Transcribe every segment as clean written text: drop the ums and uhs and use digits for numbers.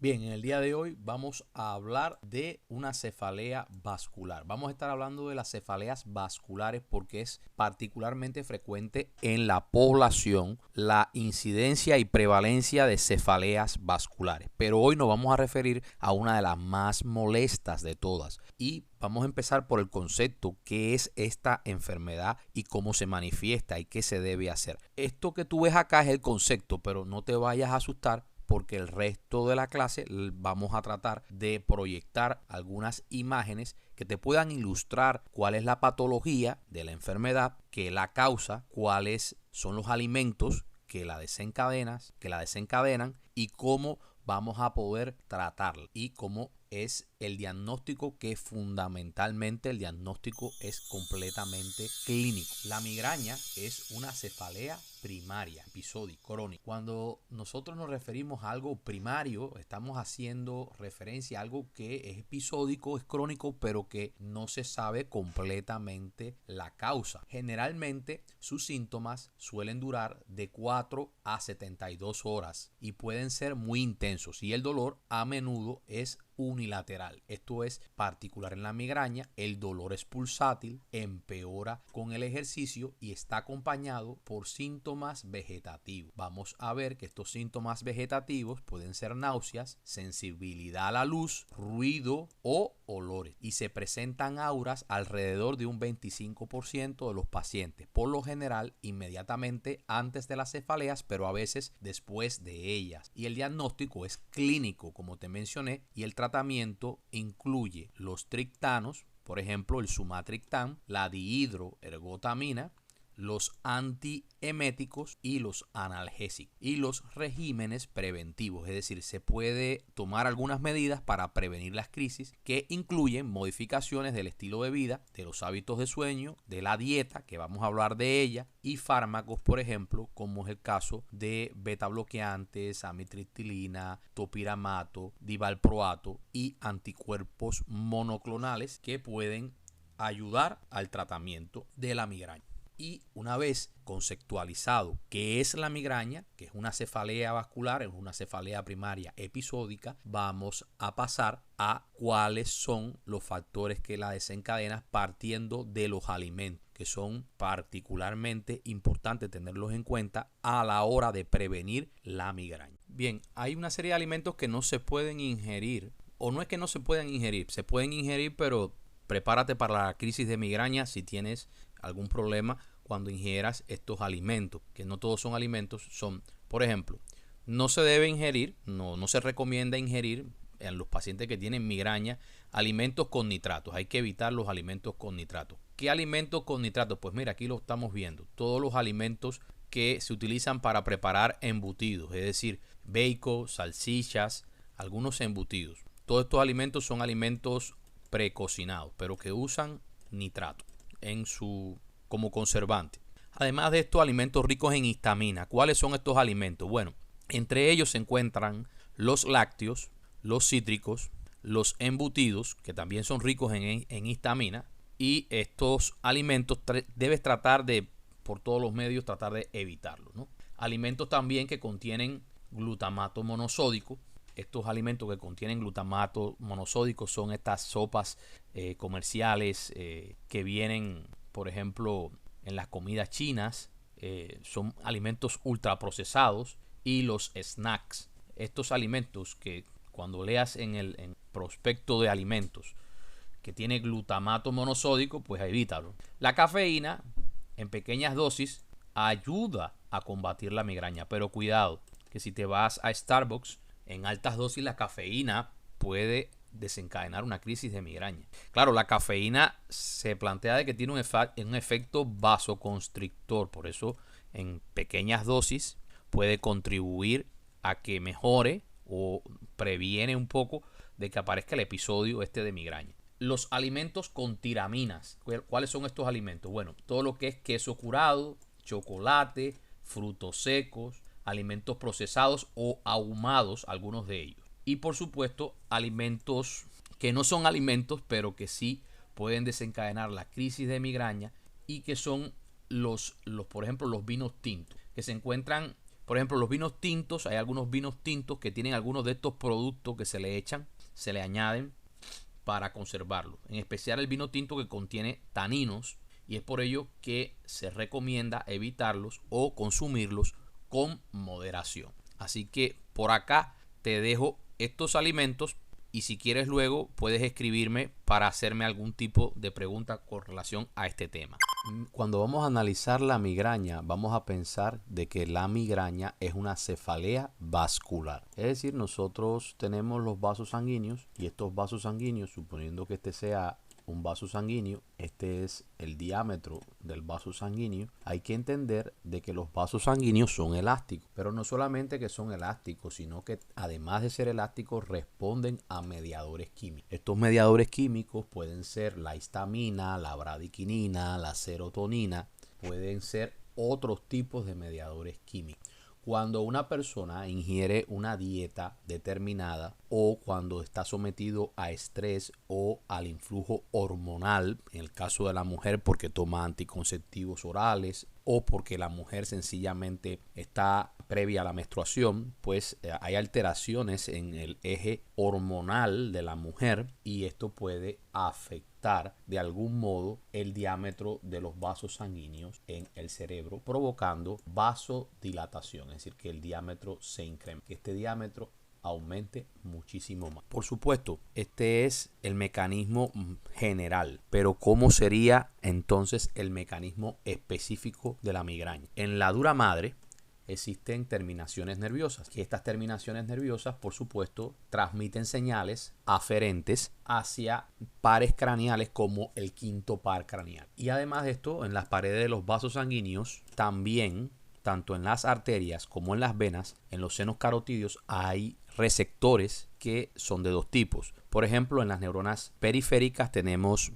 Bien, en el día de hoy vamos a hablar de una cefalea vascular. Vamos a estar hablando de las cefaleas vasculares porque es particularmente frecuente en la población la incidencia y prevalencia de cefaleas vasculares. Pero hoy nos vamos a referir a una de las más molestas de todas. Y vamos a empezar por el concepto, qué es esta enfermedad y cómo se manifiesta y qué se debe hacer. Esto que tú ves acá es el concepto, pero no te vayas a asustar porque el resto de la clase vamos a tratar de proyectar algunas imágenes que te puedan ilustrar cuál es la patología de la enfermedad, qué la causa, cuáles son los alimentos que la desencadenan y cómo vamos a poder tratarla y cómo es el diagnóstico, que fundamentalmente el diagnóstico es completamente clínico. La migraña es una cefalea primaria, episódico, crónico. Cuando nosotros nos referimos a algo primario, estamos haciendo referencia a algo que es episódico, es crónico, pero que no se sabe completamente la causa. Generalmente sus síntomas suelen durar de 4 a 72 horas y pueden ser muy intensos, y el dolor a menudo es unilateral. Esto es particular en la migraña. El dolor es pulsátil, empeora con el ejercicio y está acompañado por síntomas vegetativos. Vamos a ver que estos síntomas vegetativos pueden ser náuseas, sensibilidad a la luz, ruido o olores, y se presentan auras alrededor de un 25% de los pacientes, por lo general inmediatamente antes de las cefaleas, pero a veces después de ellas. Y el diagnóstico es clínico, como te mencioné, y el tratamiento incluye los triptanos, por ejemplo el sumatriptán, la dihidroergotamina, los antieméticos y los analgésicos, y los regímenes preventivos, es decir, se puede tomar algunas medidas para prevenir las crisis, que incluyen modificaciones del estilo de vida, de los hábitos de sueño, de la dieta, que vamos a hablar de ella, y fármacos, por ejemplo, como es el caso de beta bloqueantes, amitriptilina, topiramato, divalproato y anticuerpos monoclonales que pueden ayudar al tratamiento de la migraña. Y una vez conceptualizado qué es la migraña, que es una cefalea vascular, es una cefalea primaria episódica, vamos a pasar a cuáles son los factores que la desencadenan, partiendo de los alimentos, que son particularmente importantes tenerlos en cuenta a la hora de prevenir la migraña. Bien, hay una serie de alimentos que no se pueden ingerir, o no es que no se puedan ingerir, se pueden ingerir, pero prepárate para la crisis de migraña si tienes algún problema cuando ingieras estos alimentos, que no todos son alimentos, son, por ejemplo, no se debe ingerir, no se recomienda ingerir en los pacientes que tienen migraña alimentos con nitratos. Hay que evitar los alimentos con nitratos. ¿Qué alimentos con nitratos? Pues mira, aquí lo estamos viendo. Todos los alimentos que se utilizan para preparar embutidos, es decir, bacon, salchichas, algunos embutidos. Todos estos alimentos son alimentos precocinados, pero que usan nitrato como conservante. Además de estos alimentos ricos en histamina, ¿cuáles son estos alimentos? Bueno, entre ellos se encuentran los lácteos, los cítricos, los embutidos, que también son ricos en histamina, y estos alimentos debes tratar de, por todos los medios, tratar de evitarlos, ¿no? Alimentos también que contienen glutamato monosódico. Estos alimentos que contienen glutamato monosódico son estas sopas comerciales que vienen, por ejemplo, en las comidas chinas. Son alimentos ultraprocesados, y los snacks. Estos alimentos que cuando leas en el prospecto de alimentos que tiene glutamato monosódico, pues evítalo. La cafeína en pequeñas dosis ayuda a combatir la migraña, pero cuidado, que si te vas a Starbucks en altas dosis, la cafeína puede desencadenar una crisis de migraña. Claro, la cafeína se plantea de que tiene un efecto vasoconstrictor, por eso en pequeñas dosis puede contribuir a que mejore o previene un poco de que aparezca el episodio de migraña. Los alimentos con tiraminas. ¿Cuáles son estos alimentos? Bueno, todo lo que es queso curado, chocolate, frutos secos, alimentos procesados o ahumados, algunos de ellos. Y por supuesto, alimentos que no son alimentos, pero que sí pueden desencadenar la crisis de migraña, y que son por ejemplo, los vinos tintos, que se encuentran Por ejemplo, los vinos tintos, hay algunos vinos tintos que tienen algunos de estos productos que se le echan, se le añaden para conservarlo. En especial el vino tinto que contiene taninos, y es por ello que se recomienda evitarlos o consumirlos con moderación. Así que por acá te dejo estos alimentos y si quieres luego puedes escribirme para hacerme algún tipo de pregunta con relación a este tema. Cuando vamos a analizar la migraña, vamos a pensar de que la migraña es una cefalea vascular. Es decir, nosotros tenemos los vasos sanguíneos y estos vasos sanguíneos, suponiendo que este sea un vaso sanguíneo, este es el diámetro del vaso sanguíneo. Hay que entender de que los vasos sanguíneos son elásticos, pero no solamente que son elásticos, sino que además de ser elásticos responden a mediadores químicos. Estos mediadores químicos pueden ser la histamina, la bradiquinina, la serotonina, pueden ser otros tipos de mediadores químicos. Cuando una persona ingiere una dieta determinada o cuando está sometido a estrés o al influjo hormonal, en el caso de la mujer porque toma anticonceptivos orales o porque la mujer sencillamente está previa a la menstruación, pues hay alteraciones en el eje hormonal de la mujer y esto puede afectar de algún modo el diámetro de los vasos sanguíneos en el cerebro, provocando vasodilatación, es decir, que el diámetro se incremente, que este diámetro aumente muchísimo más. Por supuesto, este es el mecanismo general, pero ¿cómo sería entonces el mecanismo específico de la migraña? En la dura madre existen terminaciones nerviosas, y estas terminaciones nerviosas, por supuesto, transmiten señales aferentes hacia pares craneales como el quinto par craneal. Y además de esto, en las paredes de los vasos sanguíneos también, tanto en las arterias como en las venas, en los senos carotídeos hay receptores que son de dos tipos. Por ejemplo, en las neuronas periféricas tenemos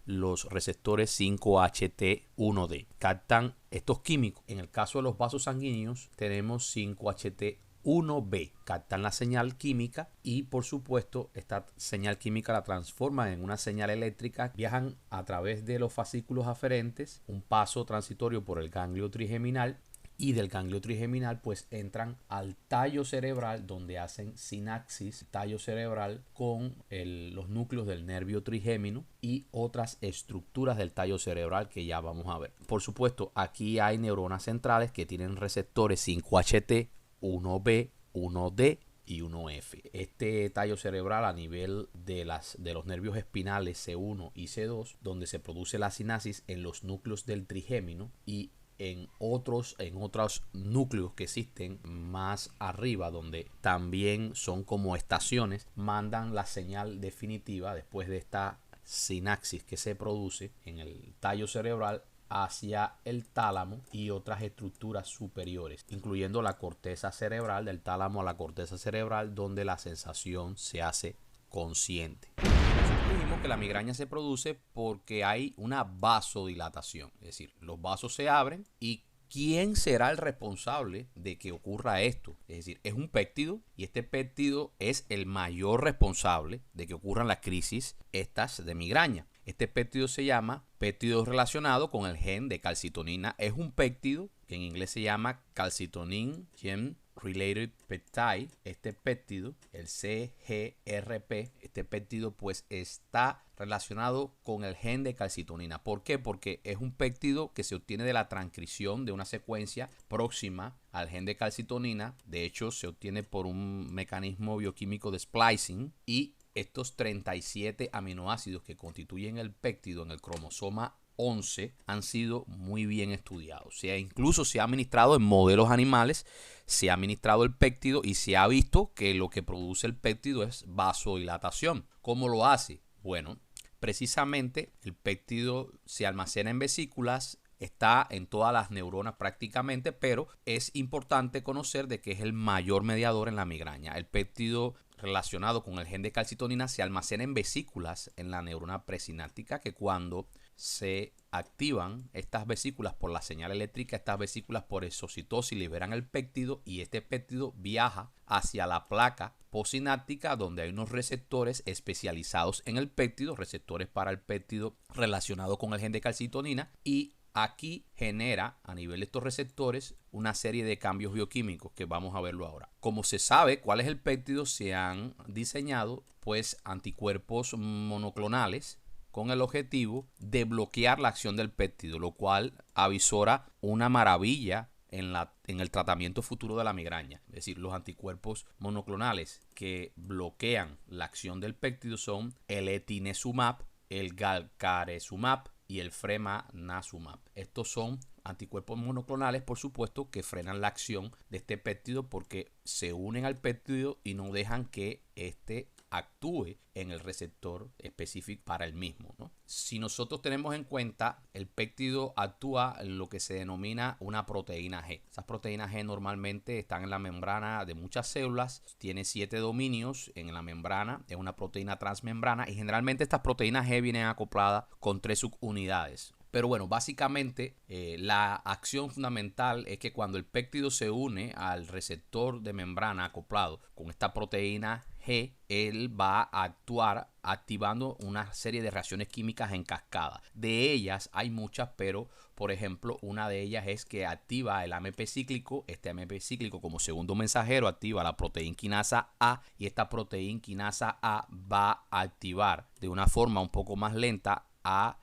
los receptores 5-HT1D. Captan estos químicos. En el caso de los vasos sanguíneos tenemos 5-HT1B. Captan la señal química y por supuesto esta señal química la transforman en una señal eléctrica. Viajan a través de los fascículos aferentes, un paso transitorio por el ganglio trigeminal, y del ganglio trigeminal pues entran al tallo cerebral donde hacen sinapsis, tallo cerebral con los núcleos del nervio trigémino y otras estructuras del tallo cerebral que ya vamos a ver. Por supuesto, aquí hay neuronas centrales que tienen receptores 5-HT, 1B, 1D y 1F. Este tallo cerebral a nivel de los nervios espinales C1 y C2, donde se produce la sinapsis en los núcleos del trigémino y en otros núcleos que existen más arriba, donde también son como estaciones, mandan la señal definitiva después de esta sinapsis que se produce en el tallo cerebral hacia el tálamo y otras estructuras superiores, incluyendo la corteza cerebral, del tálamo a la corteza cerebral, donde la sensación se hace consciente. Nosotros dijimos que la migraña se produce porque hay una vasodilatación, es decir, los vasos se abren y ¿quién será el responsable de que ocurra esto? Es decir, es un péptido y este péptido es el mayor responsable de que ocurran las crisis estas de migraña. Este péptido se llama péptido relacionado con el gen de calcitonina. Es un péptido que en inglés se llama calcitonin gene related peptide. Este péptido, el CGRP, este péptido pues está relacionado con el gen de calcitonina. ¿Por qué? Porque es un péptido que se obtiene de la transcripción de una secuencia próxima al gen de calcitonina. De hecho, se obtiene por un mecanismo bioquímico de splicing y estos 37 aminoácidos que constituyen el péptido en el cromosoma 11 han sido muy bien estudiados. O sea, incluso se ha administrado en modelos animales, se ha administrado el péptido y se ha visto que lo que produce el péptido es vasodilatación. ¿Cómo lo hace? Bueno, precisamente el péptido se almacena en vesículas, está en todas las neuronas prácticamente, pero es importante conocer de que es el mayor mediador en la migraña. El péptido relacionado con el gen de calcitonina se almacena en vesículas en la neurona presináptica, que cuando se activan estas vesículas por la señal eléctrica, estas vesículas por exocitosis liberan el péptido y este péptido viaja hacia la placa postsináptica donde hay unos receptores especializados en el péptido, receptores para el péptido relacionado con el gen de calcitonina, y aquí genera a nivel de estos receptores una serie de cambios bioquímicos que vamos a verlo ahora. Como se sabe cuál es el péptido, se han diseñado pues anticuerpos monoclonales con el objetivo de bloquear la acción del péptido, lo cual avisora una maravilla en el tratamiento futuro de la migraña. Es decir, los anticuerpos monoclonales que bloquean la acción del péptido son el etinesumab, el galcaresumab y el fremanazumab. Estos son anticuerpos monoclonales, por supuesto, que frenan la acción de este péptido porque se unen al péptido y no dejan que este actúe en el receptor específico para el mismo, ¿no? Si nosotros tenemos en cuenta, el péptido actúa en lo que se denomina una proteína G. Esas proteínas G normalmente están en la membrana de muchas células, tiene 7 dominios en la membrana, es una proteína transmembrana y generalmente estas proteínas G vienen acopladas con 3 subunidades. Pero bueno, básicamente la acción fundamental es que cuando el péptido se une al receptor de membrana acoplado con esta proteína G, él va a actuar activando una serie de reacciones químicas en cascada. De ellas hay muchas, pero por ejemplo, una de ellas es que activa el AMP cíclico. Este AMP cíclico, como segundo mensajero, activa la proteína quinasa A y esta proteína quinasa A va a activar de una forma un poco más lenta a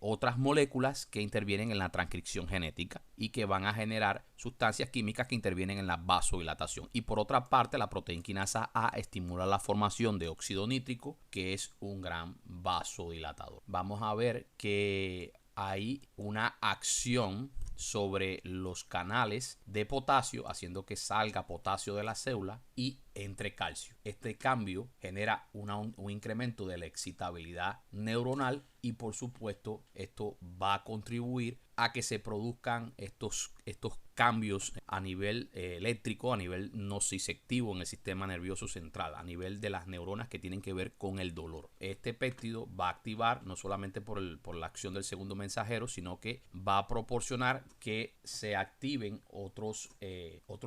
otras moléculas que intervienen en la transcripción genética y que van a generar sustancias químicas que intervienen en la vasodilatación. Y por otra parte, la proteína quinasa A estimula la formación de óxido nítrico, que es un gran vasodilatador. Vamos a ver que hay una acción sobre los canales de potasio, haciendo que salga potasio de la célula y entre calcio. Este cambio genera un incremento de la excitabilidad neuronal y por supuesto esto va a contribuir a que se produzcan estos cambios a nivel eléctrico, a nivel nociceptivo en el sistema nervioso central, a nivel de las neuronas que tienen que ver con el dolor. Este péptido va a activar no solamente por la acción del segundo mensajero, sino que va a proporcionar que se activen otros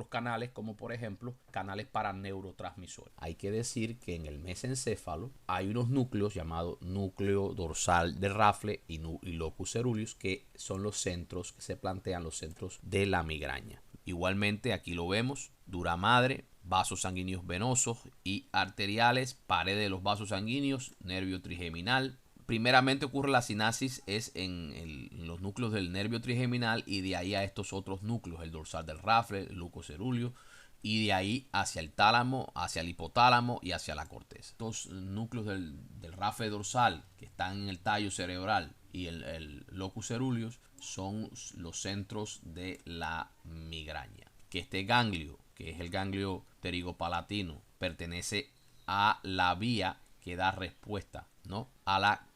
canales, como por ejemplo canales para neurotransmisores. Hay que decir que en el mesencéfalo hay unos núcleos llamados núcleo dorsal de Raffle y locus coeruleus, que son los centros que se plantean, los centros de la migraña. Igualmente aquí lo vemos, dura madre, vasos sanguíneos venosos y arteriales, pared de los vasos sanguíneos, nervio trigeminal. Primeramente ocurre la sinasis es en los núcleos del nervio trigeminal y de ahí a estos otros núcleos, el dorsal del Raffle, el locus coeruleus, y de ahí hacia el tálamo, hacia el hipotálamo y hacia la corteza. Estos núcleos del Raffle dorsal que están en el tallo cerebral y el locus coeruleus son los centros de la migraña. Que este ganglio, que es el ganglio pterigopalatino, pertenece a la vía que da respuesta, ¿no?, a la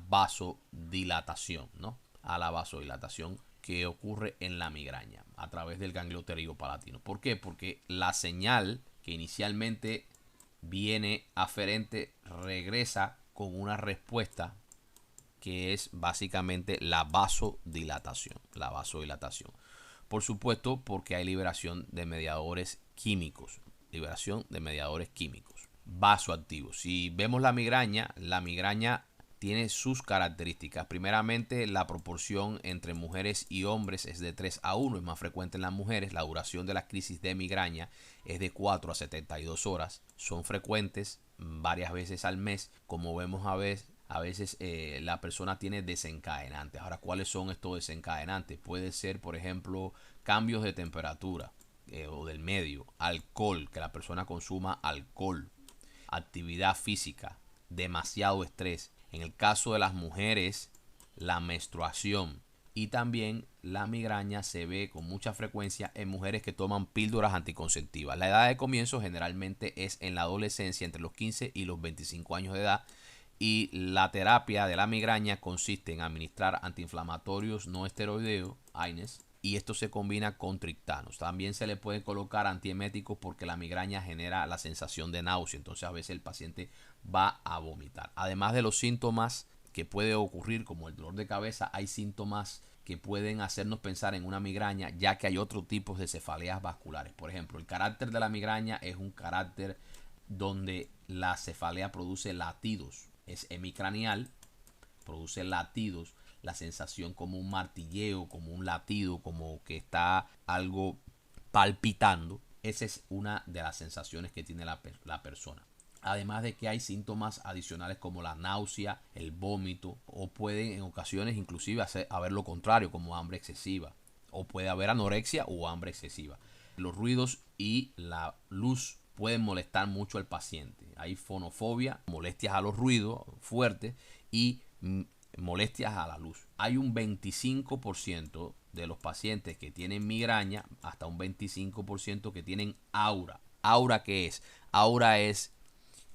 vasodilatación, ¿no?, a la vasodilatación que ocurre en la migraña a través del ganglio pterigopalatino. ¿Por qué? Porque la señal que inicialmente viene aferente regresa con una respuesta que es básicamente la vasodilatación. La vasodilatación. Por supuesto, porque hay liberación de mediadores químicos. Liberación de mediadores químicos vasoactivos. Si vemos la migraña tiene sus características. Primeramente, la proporción entre mujeres y hombres es de 3:1, es más frecuente en las mujeres. La duración de las crisis de migraña es de 4 a 72 horas. Son frecuentes varias veces al mes. Como vemos a veces la persona tiene desencadenantes. Ahora, ¿cuáles son estos desencadenantes? Puede ser, por ejemplo, cambios de temperatura o del medio, alcohol, que la persona consuma alcohol, actividad física, demasiado estrés. En el caso de las mujeres, la menstruación y también la migraña se ve con mucha frecuencia en mujeres que toman píldoras anticonceptivas. La edad de comienzo generalmente es en la adolescencia, entre los 15 y los 25 años de edad. Y la terapia de la migraña consiste en administrar antiinflamatorios no esteroideos, AINES, y esto se combina con triptanos. También se le puede colocar antieméticos porque la migraña genera la sensación de náusea, entonces a veces el paciente va a vomitar. Además de los síntomas que puede ocurrir como el dolor de cabeza, hay síntomas que pueden hacernos pensar en una migraña, ya que hay otros tipos de cefaleas vasculares. Por ejemplo, el carácter de la migraña es un carácter donde la cefalea produce latidos, es hemicranial, produce latidos. la sensación como un martilleo, como un latido, como que está algo palpitando. Esa es una de las sensaciones que tiene la persona. Además de que hay síntomas adicionales como la náusea, el vómito, o pueden en ocasiones inclusive haber lo contrario, como hambre excesiva, o puede haber anorexia o hambre excesiva. Los ruidos y la luz pueden molestar mucho al paciente. Hay fonofobia, molestias a los ruidos fuertes y molestias a la luz. Hay un 25% de los pacientes que tienen migraña, hasta un 25% que tienen aura. ¿Aura qué es? Aura es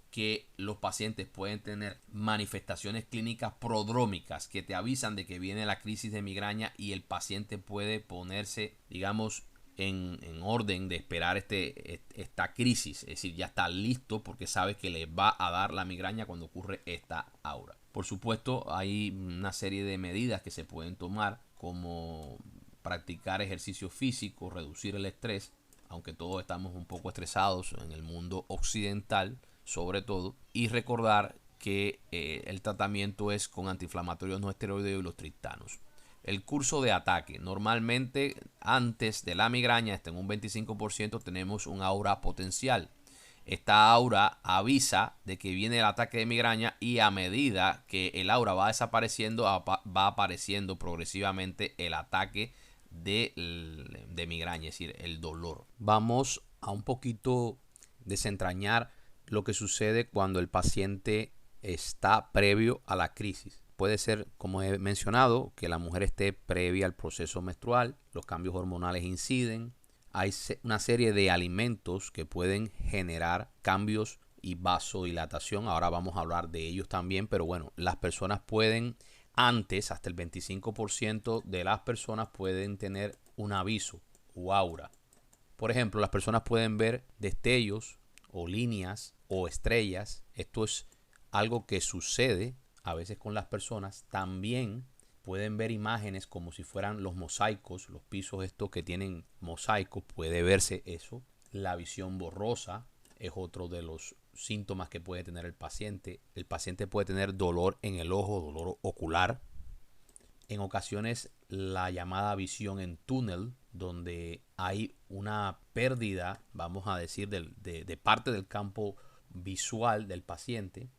que los pacientes pueden tener manifestaciones clínicas prodrómicas que te avisan de que viene la crisis de migraña y el paciente puede ponerse, digamos, en orden de esperar esta crisis. Es decir, ya está listo porque sabe que le va a dar la migraña cuando ocurre esta aura. Por supuesto, hay una serie de medidas que se pueden tomar, como practicar ejercicio físico, reducir el estrés, aunque todos estamos un poco estresados en el mundo occidental, sobre todo, y recordar que el tratamiento es con antiinflamatorios no esteroideos y los triptanos. El curso de ataque, normalmente antes de la migraña, hasta en un 25%, tenemos un aura potencial. Esta aura avisa de que viene el ataque de migraña y a medida que el aura va desapareciendo, va apareciendo progresivamente el ataque de migraña, es decir, el dolor. Vamos a un poquito desentrañar lo que sucede cuando el paciente está previo a la crisis. Puede ser, como he mencionado, que la mujer esté previa al proceso menstrual, los cambios hormonales inciden, hay una serie de alimentos que pueden generar cambios y vasodilatación. Ahora vamos a hablar de ellos también, pero bueno, las personas pueden, antes, hasta el 25% de las personas pueden tener un aviso o aura. Por ejemplo, las personas pueden ver destellos o líneas o estrellas. Esto es algo que sucede a veces con las personas. También pueden ver imágenes como si fueran los mosaicos, los pisos estos que tienen mosaicos, puede verse eso. La visión borrosa es otro de los síntomas que puede tener el paciente. El paciente puede tener dolor en el ojo, dolor ocular. En ocasiones la llamada visión en túnel, donde hay una pérdida, vamos a decir, de parte del campo visual del paciente.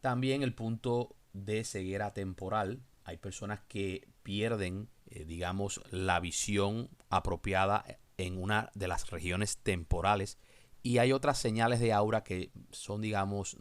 También el punto de ceguera temporal. Hay personas que pierden, digamos, la visión apropiada en una de las regiones temporales. Y hay otras señales de aura que son, digamos,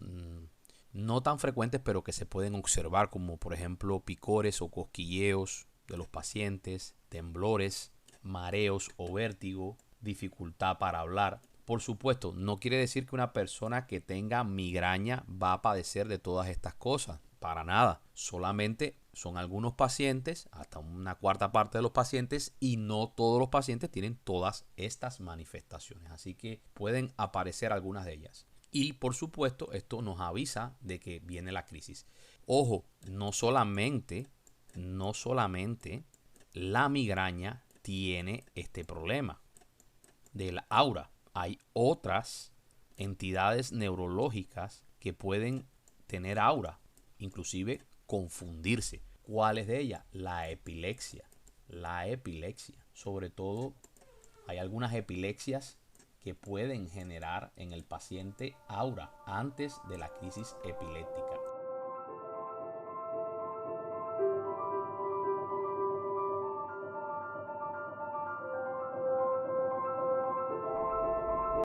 no tan frecuentes, pero que se pueden observar, como por ejemplo picores o cosquilleos de los pacientes, temblores, mareos o vértigo, dificultad para hablar. Por supuesto, no quiere decir que una persona que tenga migraña va a padecer de todas estas cosas. Para nada. Solamente son algunos pacientes, hasta una cuarta parte de los pacientes, y no todos los pacientes tienen todas estas manifestaciones. Así que pueden aparecer algunas de ellas. Y por supuesto, esto nos avisa de que viene la crisis. Ojo, no solamente la migraña tiene este problema del aura. Hay otras entidades neurológicas que pueden tener aura, inclusive confundirse. ¿Cuáles de ellas? La epilepsia. La epilepsia. Sobre todo, hay algunas epilepsias que pueden generar en el paciente aura antes de la crisis epiléptica.